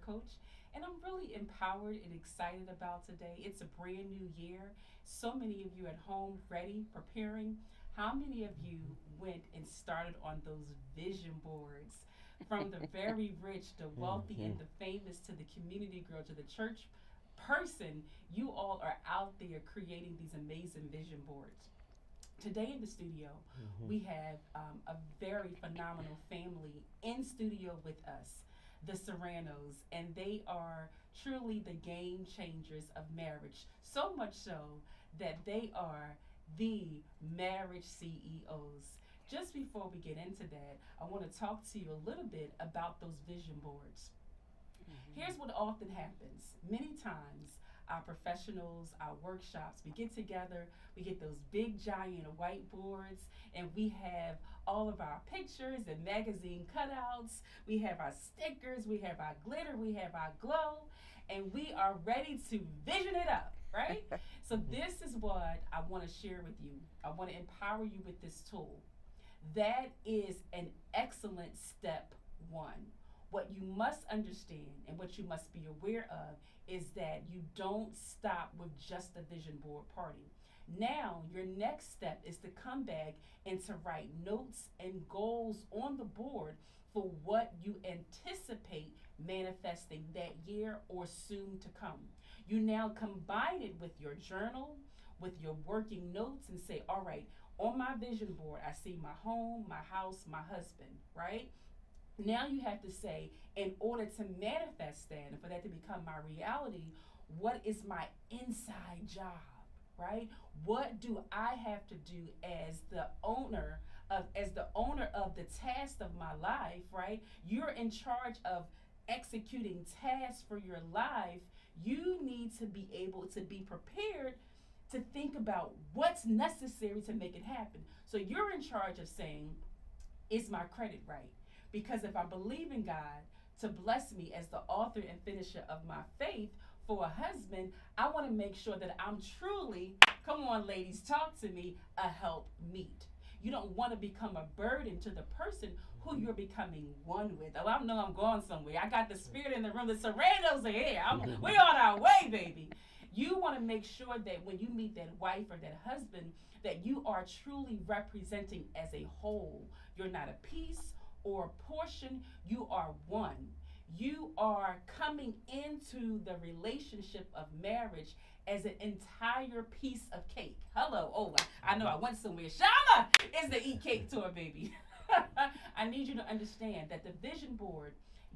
coach, and I'm really empowered and excited about today. It's a brand new year. So many of you at home ready, preparing. How many of you went and started on those vision boards? From the very rich, the wealthy, and the famous to the community girl to the church person, you all are out there creating these amazing vision boards. Today in the studio, we have a very phenomenal family in studio with us, the Serranos, and they are truly the game changers of marriage. So much so that they are the marriage CEOs. Just before we get into that, I want to talk to you a little bit about those vision boards. Here's what often happens. Many times, our professionals, our workshops, we get together, we get those big giant whiteboards, and we have all of our pictures and magazine cutouts. We have our stickers, we have our glitter, we have our glow, and we are ready to vision it up, right? So this is what I want to share with you. I want to empower you with this tool. That is an excellent step one. What you must understand and what you must be aware of is that you don't stop with just a vision board party. Now, your next step is to come back and to write notes and goals on the board for what you anticipate manifesting that year or soon to come. You now combine it with your journal, with your working notes, and say, all right, on my vision board, I see my home, my house, my husband, right? Now you have to say, in order to manifest that and for that to become my reality, what is my inside job, right? What do I have to do as the owner of the task of my life, right? You're in charge of executing tasks for your life. You need to be able to be prepared to think about what's necessary to make it happen. So you're in charge of saying, is my credit right? Because if I believe in God to bless me as the author and finisher of my faith for a husband, I want to make sure that I'm truly, come on ladies, talk to me, a help meet. You don't want to become a burden to the person who you're becoming one with. Oh, I know I'm going somewhere. I got the spirit in the room. The Serranos are here. We're on our way, baby. You want to make sure that when you meet that wife or that husband, that you are truly representing as a whole. You're not a piece or a portion, you are one. You are coming into the relationship of marriage as an entire piece of cake. Hello, oh, I know I went somewhere. Shama is the eat cake tour, baby. I need you to understand that the vision board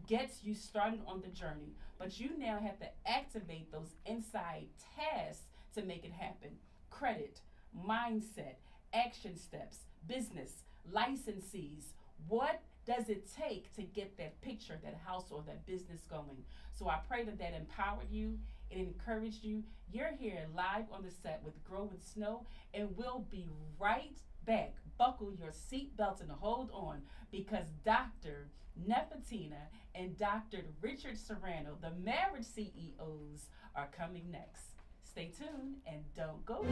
gets you started on the journey, but you now have to activate those inside tasks to make it happen. Credit, mindset, action steps, business, licensees. What does it take to get that picture, that house, or that business going? So I pray that that empowered you, it encouraged you. You're here live on the set with Grow with Snow, and we'll be right back. Buckle your seatbelts and hold on, because Dr. Nephetina and Dr. Richard Serrano, the marriage CEOs, are coming next. Stay tuned and don't go.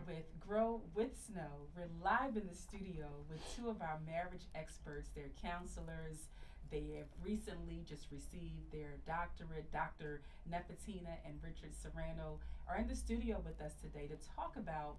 With Grow with Snow, we're live in the studio with two of our marriage experts. They're counselors. They have recently just received their doctorate. Dr. Nephetina and Richard Serrano are in the studio with us today to talk about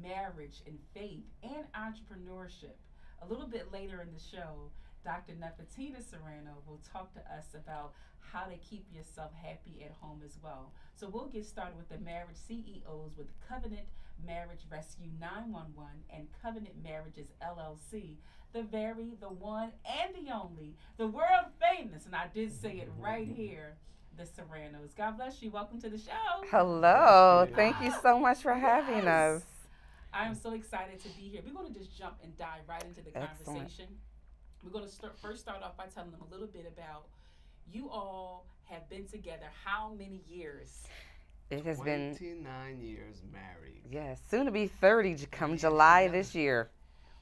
marriage and faith and entrepreneurship. A little bit later in the show, Dr. Nephetina Serrano will talk to us about how to keep yourself happy at home as well. So we'll get started with the marriage CEOs with Covenant Marriage Rescue 911 and Covenant Marriages LLC, the one, and the only, the world famous, and I did say it right here, the Serranos. God bless you. Welcome to the show. Hello. Thank you so much for having Yes. us. I am so excited to be here. We're going to just jump and dive right into the Excellent. conversation. We're going to first start off by telling them a little bit about you all have been together how many years? It has been 29 years married. yes, soon to be 30 come July this year.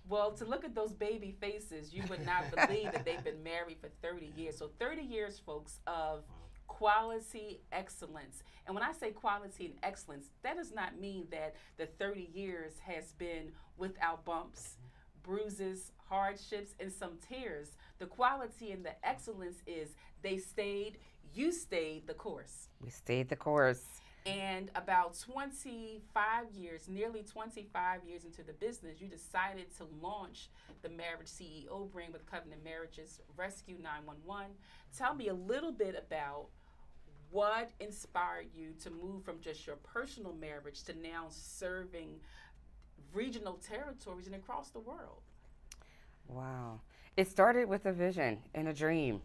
Well, to look at those baby faces, you would not believe that they've been married for 30 years. So 30 years, folks, of quality excellence. And when I say quality and excellence, that does not mean that the 30 years has been without bumps, bruises, hardships, and some tears. The quality and the excellence is they stayed, you stayed the course. We stayed the course. And about 25 years, nearly 25 years into the business, you decided to launch the Marriage CEO brand with Covenant Marriages Rescue 911. Tell me a little bit about what inspired you to move from just your personal marriage to now serving regional territories and across the world. Wow. It started with a vision and a dream.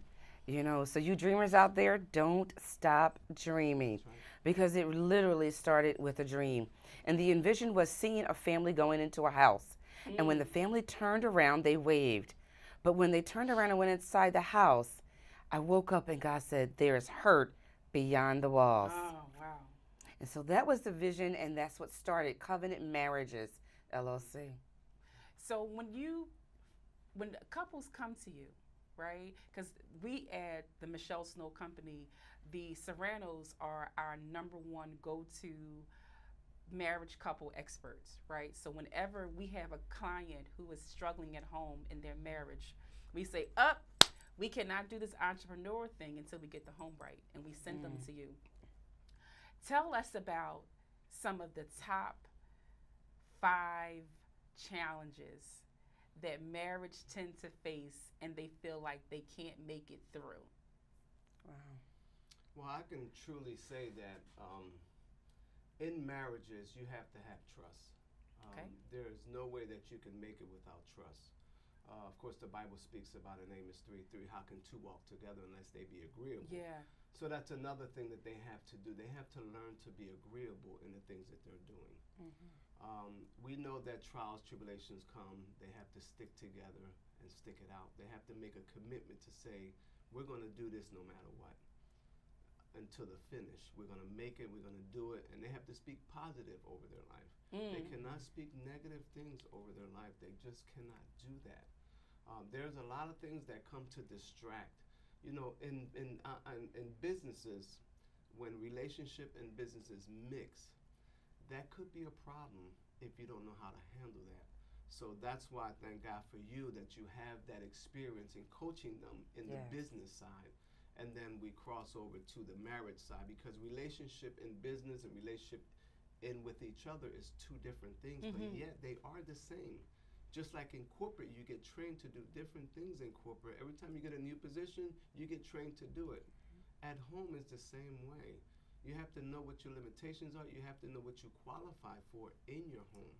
So you dreamers out there, don't stop dreaming because it literally started with a dream. And the envision was seeing a family going into a house. And when the family turned around, they waved. But when they turned around and went inside the house, I woke up and God said, there's hurt beyond the walls. Oh, wow. And so that was the vision, and that's what started Covenant Marriages, LLC. So when couples come to you, right? Because we at the Michelle Snow Company, the Serranos are our number one go-to marriage couple experts, right? So whenever we have a client who is struggling at home in their marriage, we say, we cannot do this entrepreneur thing until we get the home right, and we send them to you. Tell us about some of the top 5 challenges that marriage tend to face and they feel like they can't make it through. Wow. Well, I can truly say that in marriages, you have to have trust. Okay. There is no way that you can make it without trust. Of course, the Bible speaks about in Amos 3:3, how can two walk together unless they be agreeable? Yeah. So that's another thing that they have to do. They have to learn to be agreeable in the things that they're doing. We know that trials, tribulations come. They have to stick together and stick it out. They have to make a commitment to say, we're going to do this no matter what until the finish. We're going to make it. We're going to do it. And they have to speak positive over their life. They cannot speak negative things over their life. They just cannot do that. There's a lot of things that come to distract. In businesses, when relationship and businesses mix, that could be a problem if you don't know how to handle that. So that's why I thank God for you that you have that experience in coaching them in the business side. And then we cross over to the marriage side, because relationship in business and relationship in with each other is 2 different things, but yet they are the same. Just like in corporate, you get trained to do different things in corporate. Every time you get a new position, you get trained to do it. At home, it's the same way. You have to know what your limitations are. You have to know what you qualify for in your home.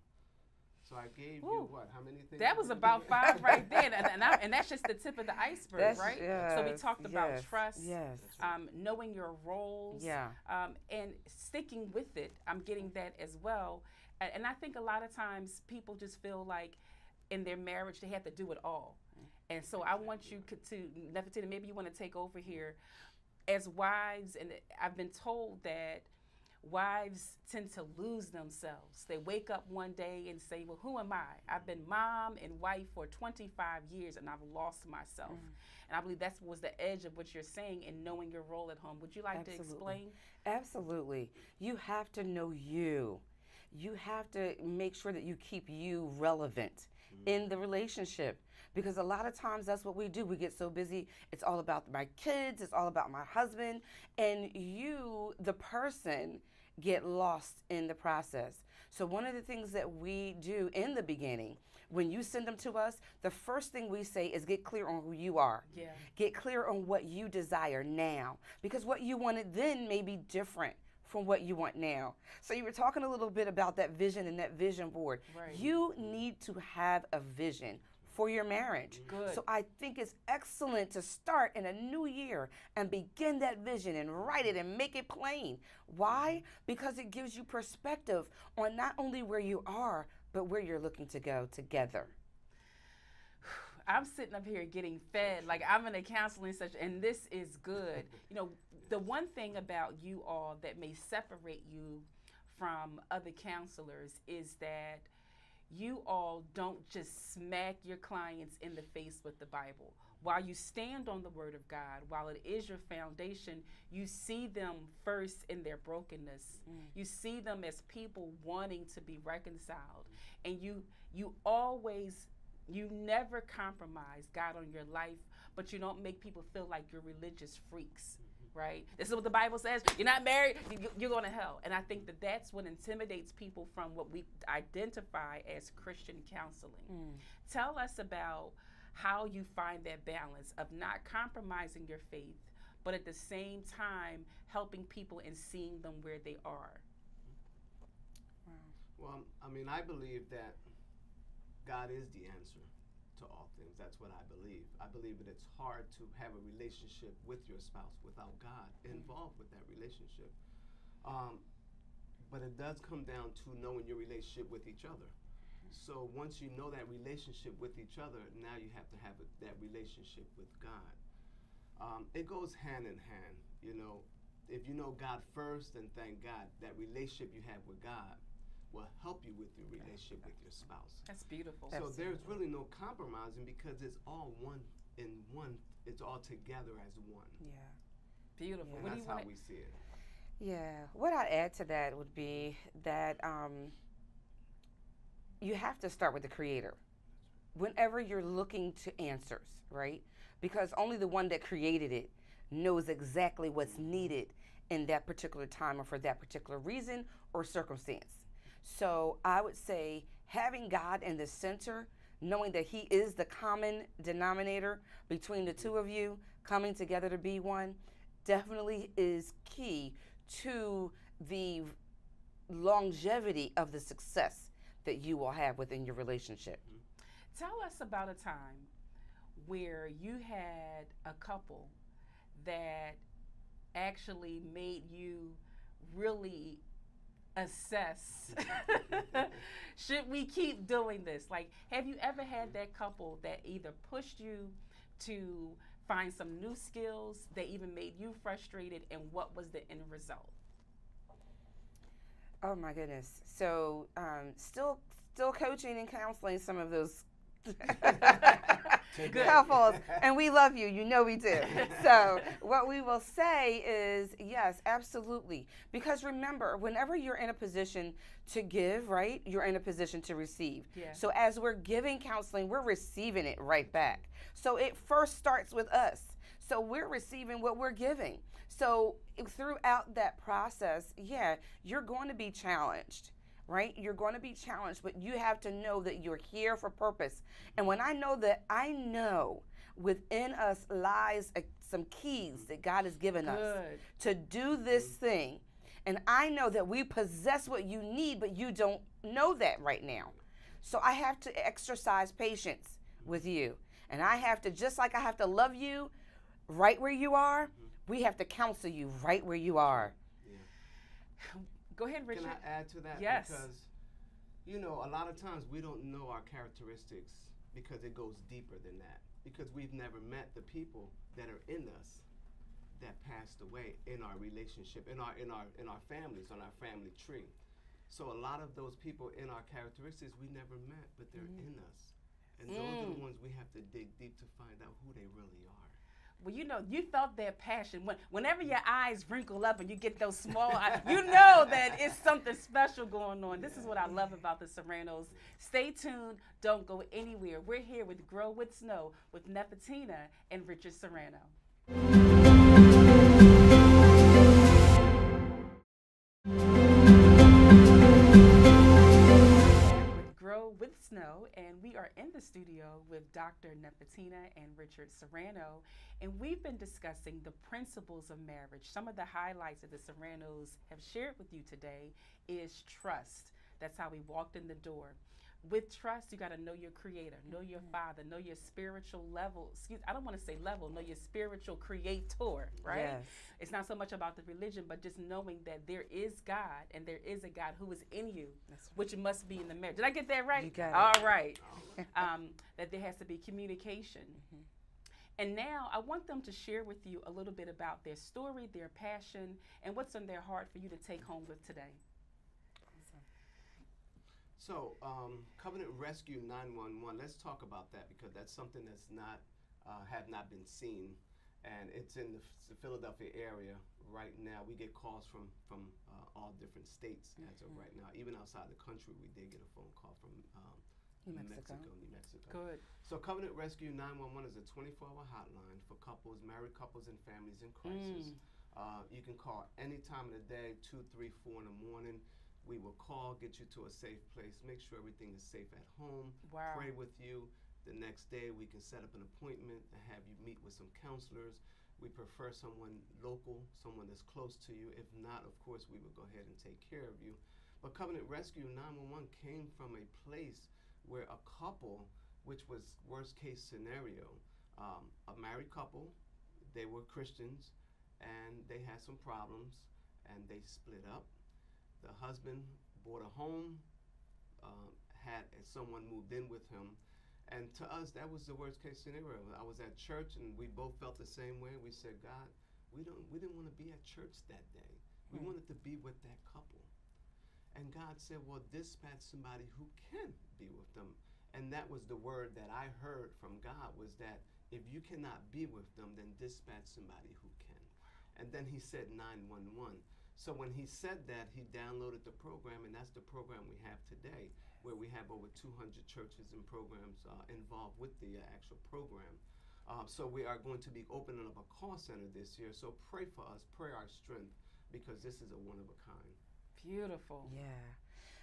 So I gave you how many things? That was about 5 right there, and that's just the tip of the iceberg, right? So we talked about trust, knowing your roles, and sticking with it. I'm getting that as well, and I think a lot of times people just feel like in their marriage they have to do it all, and so I want you to Nephetina, maybe you want to take over here. As wives, and I've been told that wives tend to lose themselves. They wake up one day and say, well, who am I? I've been mom and wife for 25 years and I've lost myself. And I believe that was the edge of what you're saying in knowing your role at home. Would you like to explain? Absolutely. You have to know you. You have to make sure that you keep you relevant in the relationship. Because a lot of times that's what we do. We get so busy. It's all about my kids. It's all about my husband. And you, the person, get lost in the process. So one of the things that we do in the beginning, when you send them to us, the first thing we say is get clear on who you are. Yeah. Get clear on what you desire now. Because what you wanted then may be different from what you want now. So you were talking a little bit about that vision and that vision board. Right. You need to have a vision for your marriage. Good. So I think it's excellent to start in a new year and begin that vision and write it and make it plain. Why? Because it gives you perspective on not only where you are, but where you're looking to go together. I'm sitting up here getting fed, like I'm in a counseling session, and this is good. The one thing about you all that may separate you from other counselors is that you all don't just smack your clients in the face with the Bible. while you stand on the word of God, while it is your foundation, you see them first in their brokenness. You see them as people wanting to be reconciled. And you never compromise God on your life, but you don't make people feel like you're religious freaks, right? This is what the Bible says. You're not married, you're going to hell. And I think that that's what intimidates people from what we identify as Christian counseling. Tell us about how you find that balance of not compromising your faith, but at the same time helping people and seeing them where they are. Well, I mean, I believe that God is the answer to all things. That's what I believe. I believe that it's hard to have a relationship with your spouse without God involved with that relationship. But it does come down to knowing your relationship with each other. So once you know that relationship with each other, now you have to have that relationship with God. It goes hand in hand. You know, if you know God first, then thank God, that relationship you have with God will help you with your relationship with your spouse. That's beautiful. So there's really no compromising because it's all one in one. It's all together as one. Yeah. Beautiful. And that's how we see it. Yeah. What I'd add to that would be that you have to start with the Creator whenever you're looking to answers, right? Because only the one that created it knows exactly what's needed in that particular time or for that particular reason or circumstance. So I would say having God in the center, knowing that He is the common denominator between the two of you coming together to be one, definitely is key to the longevity of the success that you will have within your relationship. Tell us about a time where you had a couple that actually made you really assess, should we keep doing this? Like, have you ever had that couple that either pushed you to find some new skills, that even made you frustrated, and what was the end result? Oh my goodness. So still coaching and counseling some of those couples, and we love you, you know we do. So what we will say is yes, absolutely, because remember, whenever you're in a position to give, right, you're in a position to receive. So as we're giving counseling, we're receiving it right back. So it first starts with us, so we're receiving what we're giving. So throughout that process, you're going to be challenged, right? You're going to be challenged, but you have to know that you're here for purpose. And when I know within us lies some keys that God has given us to do this thing. And I know that we possess what you need, but you don't know that right now. So I have to exercise patience with you. And I have to, just like I have to love you right where you are, we have to counsel you right where you are. Go ahead, Richard. Can I add to that? Yes. Because, you know, a lot of times we don't know our characteristics because it goes deeper than that. Because we've never met the people that are in us that passed away in our relationship, in our families, on our family tree. So a lot of those people in our characteristics we never met, but they're in us. And those are the ones we have to dig deep to find out who they really are. Well, you know, you felt their passion. Whenever your eyes wrinkle up and you get those small eyes, you know that it's something special going on. This is what I love about the Serranos. Stay tuned. Don't go anywhere. We're here with Grow with Snow with Nephetina and Richard Serrano. Grow with Snow, and we are in the studio with Dr. Nephetina and Richard Serrano, and we've been discussing the principles of marriage. Some of the highlights that the Serranos have shared with you today is trust. That's how we walked in the door. With trust, you got to know your Creator, know your Father, know your spiritual level. I don't want to say level, know your spiritual Creator, right? Yes. It's not so much about the religion, but just knowing that there is God and there is a God who is in you, which must be in the marriage. Did I get that right? You got it. All right. That there has to be communication. And now I want them to share with you a little bit about their story, their passion, and what's on their heart for you to take home with today. So, Covenant Rescue 911, let's talk about that because that's something that's not have not been seen, and it's in the Philadelphia area right now. We get calls from all different states as of right now. Even outside the country, we did get a phone call from New Mexico. Good. So Covenant Rescue 911 is a 24-hour hotline for couples, married couples, and families in crisis. You can call any time of the day, 2, 3, 4 in the morning. We will call, get you to a safe place, make sure everything is safe at home, pray with you. The next day, we can set up an appointment and have you meet with some counselors. We prefer someone local, someone that's close to you. If not, of course, we would go ahead and take care of you. But Covenant Rescue 911 came from a place where a couple, which was worst case scenario, a married couple, they were Christians, and they had some problems, and they split up. The husband bought a home, had someone moved in with him, and to us, that was the worst case scenario. I was at church, and we both felt the same way. We said, God, we didn't want to be at church that day. We wanted to be with that couple. And God said, well, dispatch somebody who can be with them. And that was the word that I heard from God, was that if you cannot be with them, then dispatch somebody who can. And then he said 911. So when he said that, he downloaded the program, and that's the program we have today, where we have over 200 churches and programs involved with the actual program. So we are going to be opening up a call center this year. So pray for us, pray our strength, because this is a one of a kind. Beautiful. Yeah.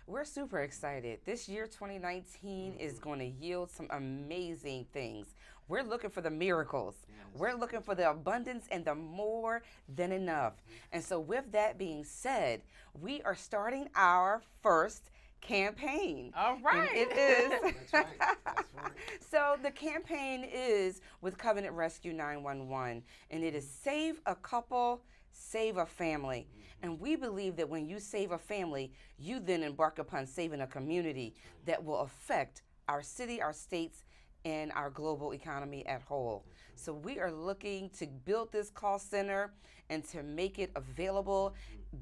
We're super excited. This year, 2019, is going to yield some amazing things. We're looking for the miracles. Yes. We're looking for the abundance and the more than enough. And so with that being said, we are starting our first campaign. All right. And it is. That's right. That's right. So the campaign is with Covenant Rescue 911, and it is Save a Couple, Save a Family. And we believe that when you save a family, you then embark upon saving a community that will affect our city, our states, and our global economy at whole. So we are looking to build this call center and to make it available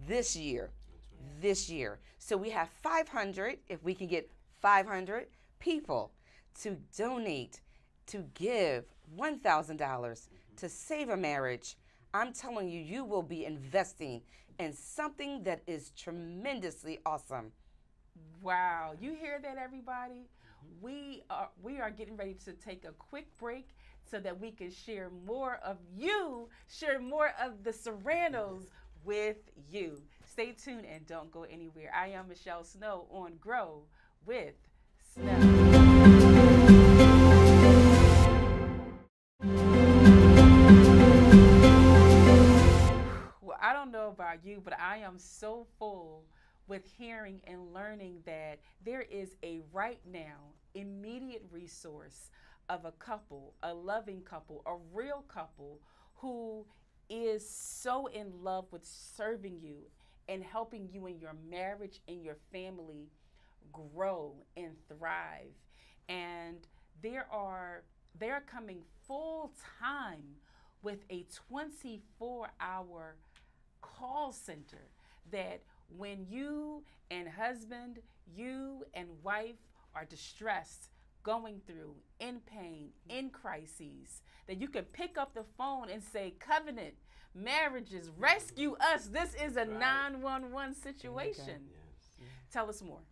this year. This year. So we have 500, if we can get 500 people to donate, to give $1,000 to save a marriage. I'm telling you, you will be investing in something that is tremendously awesome. Wow. You hear that, everybody? We are getting ready to take a quick break so that we can share more of the Serranos with you. Stay tuned and don't go anywhere. I am Michelle Snow on Grow with Snow. Well, I don't know about you, but I am so full with hearing and learning that there is a right now immediate resource of a couple, a loving couple, a real couple who is so in love with serving you and helping you in your marriage and your family grow and thrive. And they're coming full time with a 24-hour call center that when you and husband, you and wife are distressed, going through, in pain, in crises, that you can pick up the phone and say, Covenant Marriages, rescue us. This is a 911 situation. Yes. Tell us more.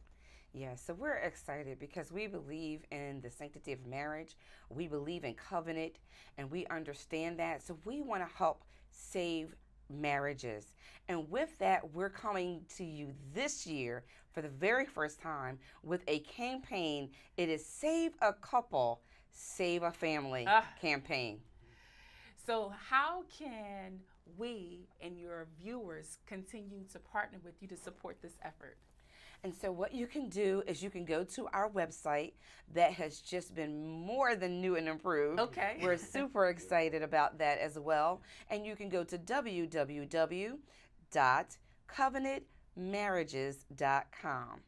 Yeah, so we're excited because we believe in the sanctity of marriage. We believe in covenant, and we understand that. So we want to help save marriages. And with that, we're coming to you this year for the very first time with a campaign. It is Save a Couple, Save a Family campaign. So how can we and your viewers continue to partner with you to support this effort? And so what you can do is you can go to our website that has just been more than new and improved. Okay. We're super excited about that as well. And you can go to www.covenantmarriages.com.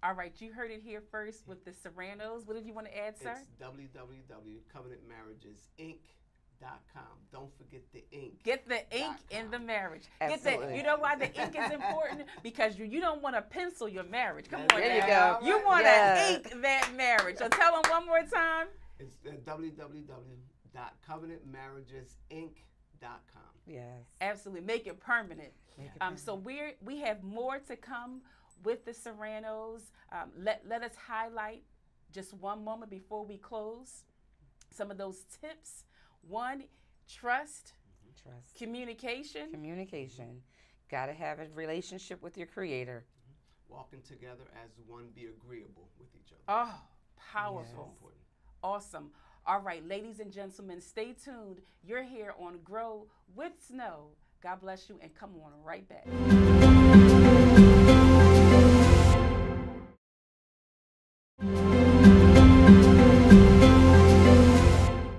All right, you heard it here first with the Serranos. What did you want to add, sir? It's www.covenantmarriages.com. Don't forget the ink. Get the ink in the marriage. Absolutely. You know why the ink is important? Because you don't want to pencil your marriage. Come on, There you go. You want to ink that marriage. So tell them one more time. It's www.covenantmarriages.com. covenantmarriagesinc.com. Yes. Absolutely, make it permanent. Make it So we have more to come with the Serranos. Let us highlight just one moment before we close some of those tips. One, trust, Trust. communication. Communication. Got to have a relationship with your creator. Walking together as one, be agreeable with each other. Oh, So powerful. important. Awesome. All right, ladies and gentlemen, stay tuned. You're here on Grow with Snow. God bless you, and come on right back.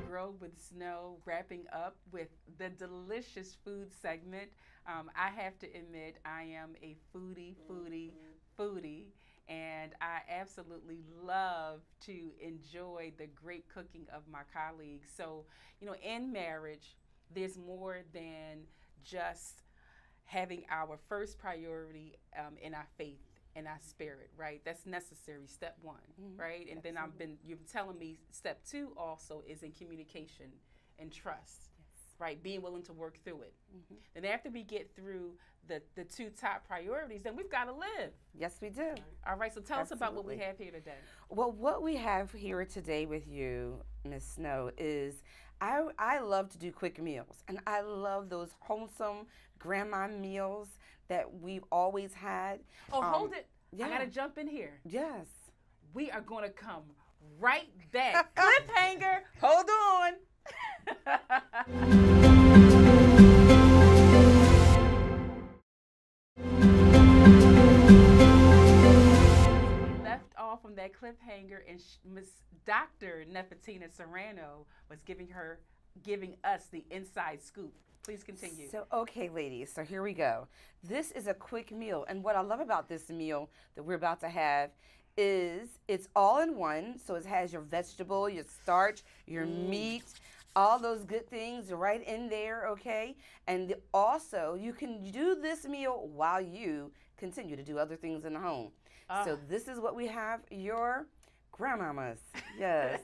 Grow with Snow, wrapping up with the delicious food segment. I have to admit, I am a foodie, and I absolutely love to enjoy the great cooking of my colleagues. So, in marriage, there's more than just having our first priority in our faith and our spirit, right? That's necessary, step one, right? And then you've been telling me step two also is in communication and trust, right? Being willing to work through it. Then after we get through the two top priorities, then we've got to live. Yes, we do. All right, so tell us about what we Absolutely. have here today. Well, what we have here today with you, Miss Snow, is I love to do quick meals, and I love those wholesome grandma meals that we've always had. Oh, hold it. Yeah. I got to jump in here. Yes. We are going to come right back. Cliffhanger. Hold on. We left off from that cliffhanger, and Miss Dr. Nephetina Serrano was giving us the inside scoop. Please continue. So, okay, ladies, so here we go. This is a quick meal, and what I love about this meal that we're about to have is it's all in one. So it has your vegetable, your starch, your meat, all those good things right in there, okay? And also, you can do this meal while you continue to do other things in the home. So this is what we have, your grandmama's. Yes.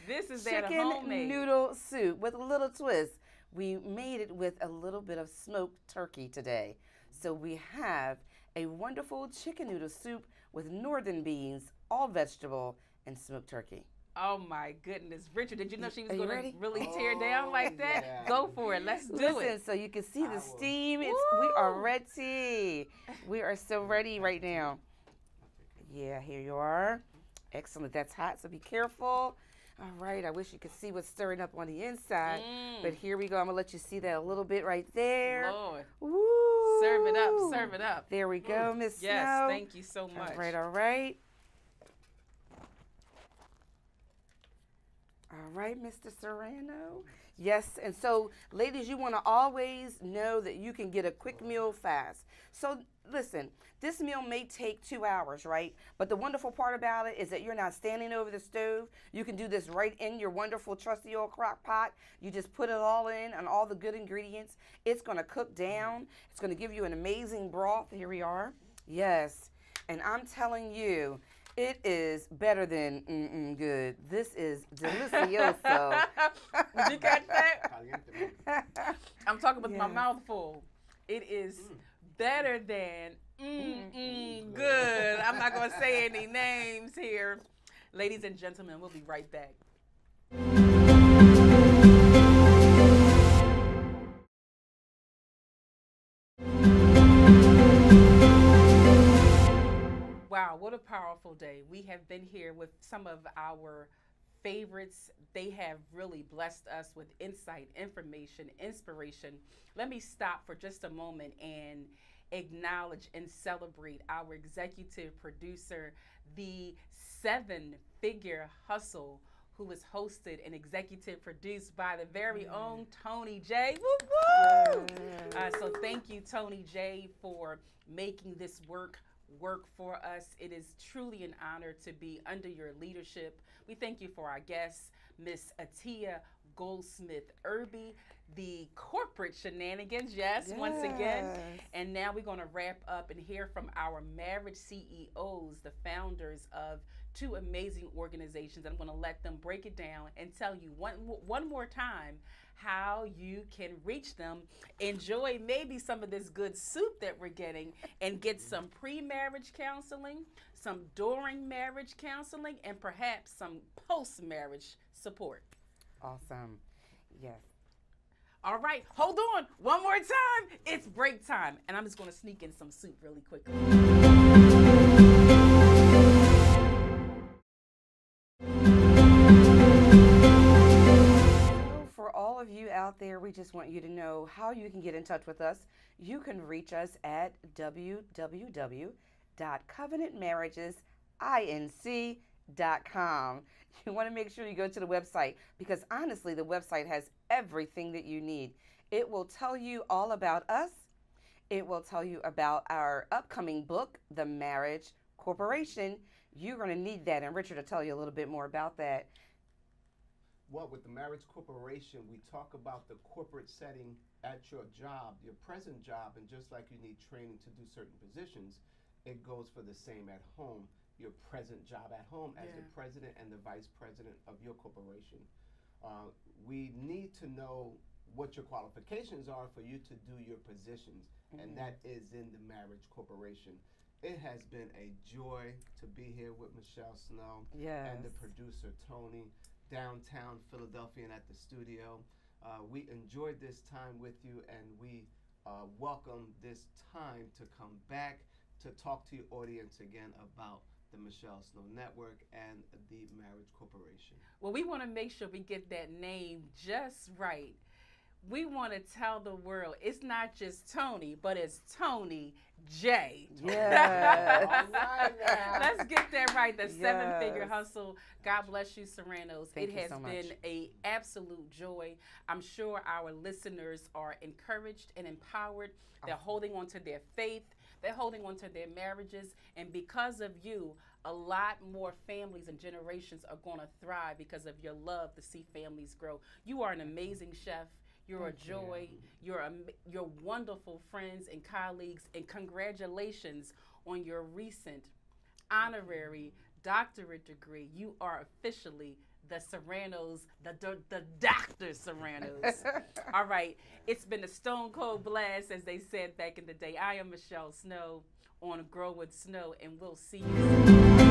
This is that Chicken homemade noodle soup with a little twist. We made it with a little bit of smoked turkey today. So we have a wonderful chicken noodle soup with northern beans, all vegetable, and smoked turkey. Oh my goodness. Richard, did you know she was Are you going to ready? really tear down like that? yeah. Go for it. Let's do Listen, it. so you can see I the will. steam. We are ready. We are so ready right now. Yeah, here you are. Excellent. That's hot, so be careful. All right, I wish you could see what's stirring up on the inside. But here we go. I'm going to let you see that a little bit right there. Lord. Woo. Serve it up. Serve it up. There we go, Miss Yes, Snow. thank you so much. All right, all right. All right, Mr. Serrano. Yes, and so, ladies, you want to always know that you can get a quick meal fast. So, listen, this meal may take 2 hours, right? But the wonderful part about it is that you're not standing over the stove. You can do this right in your wonderful trusty old crock pot. You just put it all in and all the good ingredients. It's going to cook down. It's going to give you an amazing broth. Here we are. Yes, and I'm telling you, it is better than good. This is delicioso. Did you catch that? Caliente. I'm talking with my Yes. mouth full. It is better than good. I'm not going to say any names here. Ladies and gentlemen, we'll be right back. Wow, what a powerful day. We have been here with some of our favorites. They have really blessed us with insight, information, inspiration. Let me stop for just a moment and acknowledge and celebrate our executive producer, the 7-figure hustle, who was hosted and executive produced by the very own ToniJ. Woo woo! So thank you, ToniJ, for making this work for us. It is truly an honor to be under your leadership. We thank you for our guests, Miss Atia Goldsmith Irby, the corporate shenanigans, yes, once again. And now we're going to wrap up and hear from our marriage CEOs, the founders of two amazing organizations. I'm going to let them break it down and tell you one more time how you can reach them, enjoy maybe some of this good soup that we're getting, and get some pre-marriage counseling, some during marriage counseling, and perhaps some post-marriage support. Awesome. Yes. All right, hold on. One more time. It's break time. And I'm just going to sneak in some soup really quickly. For all of you out there, we just want you to know how you can get in touch with us. You can reach us at www.covenantmarriagesinc.com. You want to make sure you go to the website because honestly, the website has everything that you need. It will tell you all about us. It will tell you about our upcoming book, The Marriage Corporation. You're going to need that, and Richard will tell you a little bit more about that. Well, with the Marriage Corporation, we talk about the corporate setting at your job, your present job, and just like you need training to do certain positions, it goes for the same at home, your present job at home as the president and the vice president of your corporation. We need to know what your qualifications are for you to do your positions, and that is in the Marriage Corporation. It has been a joy to be here with Michelle Snow and the producer, Tony, downtown Philadelphia and at the studio. We enjoyed this time with you, and we welcome this time to come back to talk to your audience again about the Michelle Snow Network and the Marriage Corporation. Well, we want to make sure we get that name just right. We want to tell the world it's not just Tony, but it's ToniJ. Yes. All right now. Let's get that right. The seven-figure hustle. God bless you, Serranos. Thank it you has so been much. an absolute joy. I'm sure our listeners are encouraged and empowered. They're holding on to their faith. They're holding on to their marriages. And because of you, a lot more families and generations are going to thrive because of your love to see families grow. You are an amazing chef. You're a joy. You're wonderful friends and colleagues. And congratulations on your recent honorary doctorate degree. You are officially the Serranos, the Dr. Serranos. All right. It's been a stone cold blast, as they said back in the day. I am Michelle Snow on Grow with Snow, and we'll see you soon.